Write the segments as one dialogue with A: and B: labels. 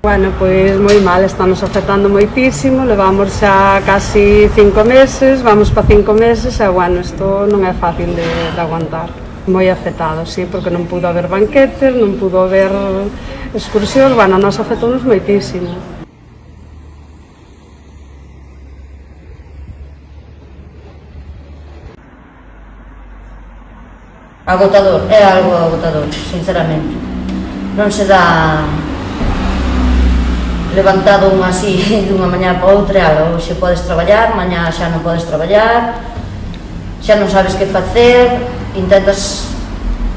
A: Bueno, pois moi mal, estamos afectando moitísimo, levamos xa casi 5 meses, vamos para 5 meses e, bueno, isto non é fácil de aguantar. Moi afectado, sí, porque non pudo haber banquetes, non pudo haber excursións, bueno, nos afectou-nos moitísimo.
B: Agotador, é algo agotador, sinceramente. Non se dá levantado un así dunha mañá para outra, hoxe podes traballar, mañá xa non podes traballar, xa non sabes que facer, intentas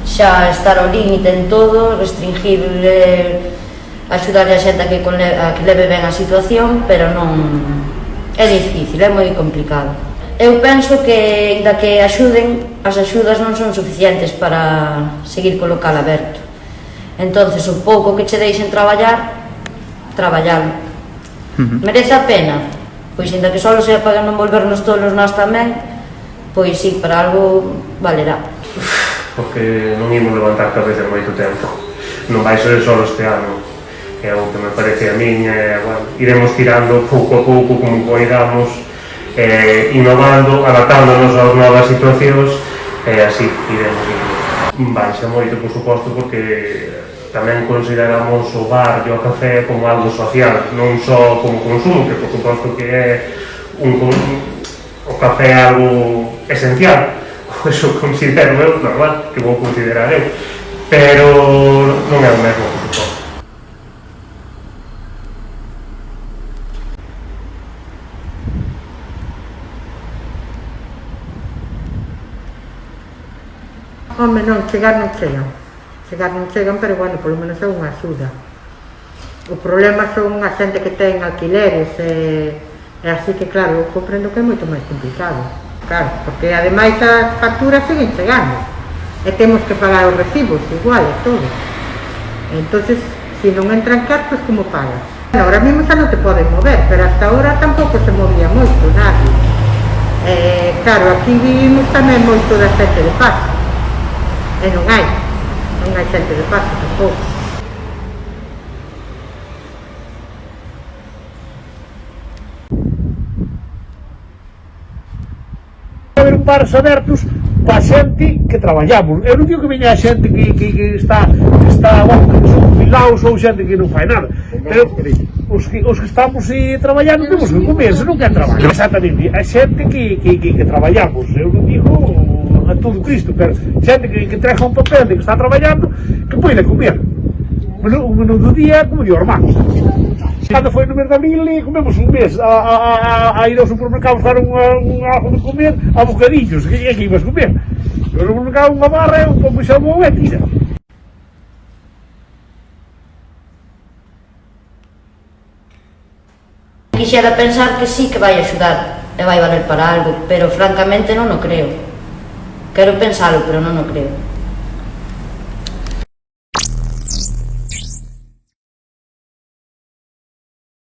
B: xa estar ao límite en todo, restringir, axudar a xente a que leve ben a situación, pero non é difícil, é moi complicado. Eu penso que, ainda que axuden, as axudas non son suficientes para seguir co local aberto. Entonces, o pouco que che deixen traballalo. Merece a pena? Pois, ainda que só sea para non volvernos tolos nós tamén, pois sí, para algo valerá.
C: Porque non imos levantar cabeza en moito tempo. Non vai ser só este ano, que é o que me parece a min, bueno, iremos tirando pouco a pouco como poidamos, innovando, adaptándonos ás novas situacións, e así iremos indo. Baixa moito, por suposto, porque tamén consideramos o bar e o café como algo social, non só como consumo, que por suposto que é o café é algo esencial, eso considero eu, normal, que vou considerar eu, pero non é o mesmo, por suposto.
D: Home, non, chegar non chegan, pero, bueno, polo menos é unha axuda. O problema son a xente que ten alquileres, e así que, claro, eu comprendo que é moito máis complicado. Claro, porque ademais as facturas siguen chegando, e temos que pagar os recibos, igual, e todo. Entonces, se non entran cartos, como pagas? Bueno, ahora mesmo xa non te poden mover, pero hasta ahora tampouco se movía moito, nadie. Claro, aquí vivimos tamén moito da xente de paso, e non hai xente de paso tampouco.
E: Haber un bares abertos para a xente que traballamos. Eu non digo que veña a xente que está bueno, que son jubilados ou xente que non fai nada, pero os que estamos traballando temos que comer, se non quer traballar. Exactamente, a xente que traballamos, eu non digo a todo Cristo, pero xente que entrega un papel de que está traballando, que pode comer. O menú do día como de hermanos. Cando foi no mes de abril, comemos un mes a ir ao supermercado buscar algo de comer a bocadillos, que é que ibas comer. No supermercado unha barra, un pouco xamón e tira.
B: Quixera pensar que sí que vai axudar e vai valer para algo, pero francamente non o creo. Quero pensalo, pero non o creo.